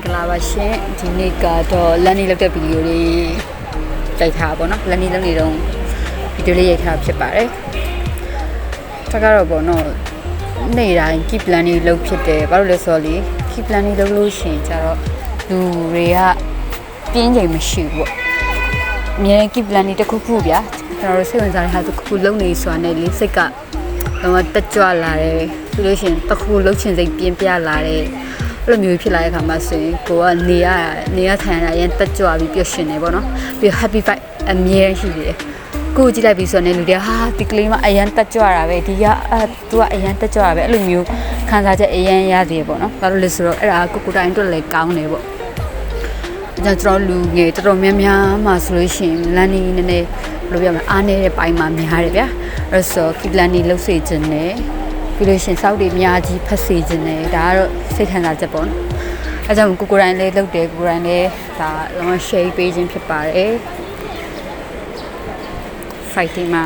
္ဂလာပါရှင်ဒီနေ့ကတော့လန်နီလောက်တဲ့ဗီဒီယိုလေးရိုက်ထားပါတော့လန်နီလောက်နေတော့ဗီဒီယိုလေးရိုက်ထားဖြစ်ပါတယ်ဒါကတော့ပေါ့နော်နေ့တိုင်း keep plan လေးလုပ်ဖြစ်တယ်ဘာလို့လဲဆိုတော့လေ keep plan လေးလုပ်လို့ရှိရင်ကျတော့လူတွေကပြင်းချိန်မရှိဘူးပေါ့အများကြီး keep plan လေးတစ်ခုခုဗျာကျွန်တော်တို့စိတ်ဝင်စားတဲ့ဟာတစ်ခုခုလုပ်နေဆိုတာနဲ့လေစိတ်ကတော့တက်ကြွလာတယ်ပြီးလို့ရှိရင်တစ်ခုလုပ်ချင်စိတ်ပြင်းပြလာတယ်အဲ့လိုမျိုးဖြစ်လာတဲ့အခါမှာဆိုရင်ကိုကနေရထိုင်ရရင်တက်ကြွပြီးပျော်ရွှင်နေပေါ့နော်ပြီး happy vibe အမြဲရှိတယ်ကိုကြည့်လိုက်ပြီးဆိုတော့လူတွေဟာဒီကလေးမအရန်တက်ကြွတာပဲဒီကသူကအရန်တက်ကြွတာပဲအဲ့လိုမျိုးခံစားချက်အရန်ရသေးပေါ့နော်ဘာလို့လဲဆိုတော့အဲ့ဒါကိုတိုင်းအတွက်လည်းကောင်းတယ်ပေါ့ကျွန်တော်လူငယ်တော်တော်များများမှဆိုလို့ရှိရင်လန်နီနည်းနည်းဘယ်လိုပြောမလဲအားနေတဲ့ပိုင်းမှာများတယ်ဗျာအဲ့ဆို keep lani လှုပ်စေခြင်းနဲ့ပြီးလို့ရှိရင်စောက်တွေအများကြီးဖတ်စေခြင်းနဲ့ဒါကတော့စိတ်ခံစားချက်ပေါ့နော်အဲကြောင့်ကိုတိုင်းလေးလှုပ်တယ်ကိုတိုင်းလေးဒါလုံးဝ share ပေးခြင်းဖြစ်ပါတယ် fighting မှာ